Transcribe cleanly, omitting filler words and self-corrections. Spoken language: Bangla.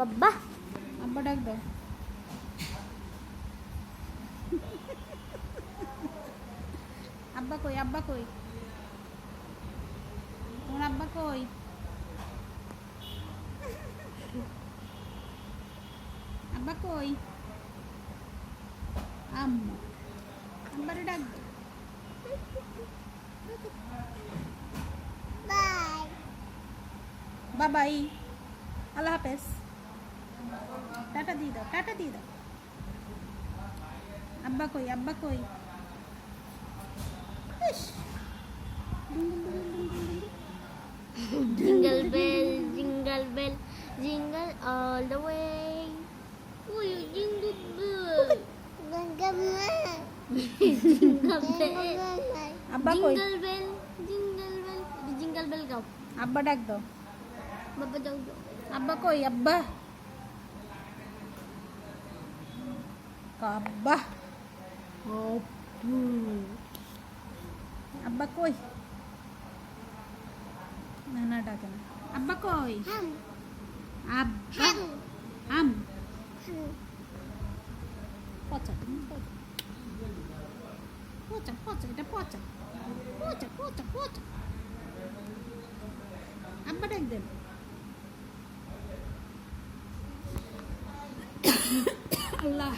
বাবা আব্বা ডাক দাও। আব্বা কই, আব্বা কই, তোমার আব্বা কই? আব্বা কই? আম্মা আব্বারে ডাক দাও। বাই বাবাই, আল্লাহ হাফেজ, টাটা দিয়ে দাও, টাটা দিয়ে দাও। আব্বা কই, আব্বা কই? ইস, jingle bell jingle all the way oh you jingle bell আব্বা কই? jingle bell jingle bell গাও আব্বা ডাক দাও। বাবা যাও আব্বা কই, আব্বা? আব্বা আব্বা কই? না না ডাকে না। আব্বা কই? আব্বা আম পচা, পচা পচা, এটা পচা পচা পচা পচা। আব্বা ডাক দেন। আল্লাহ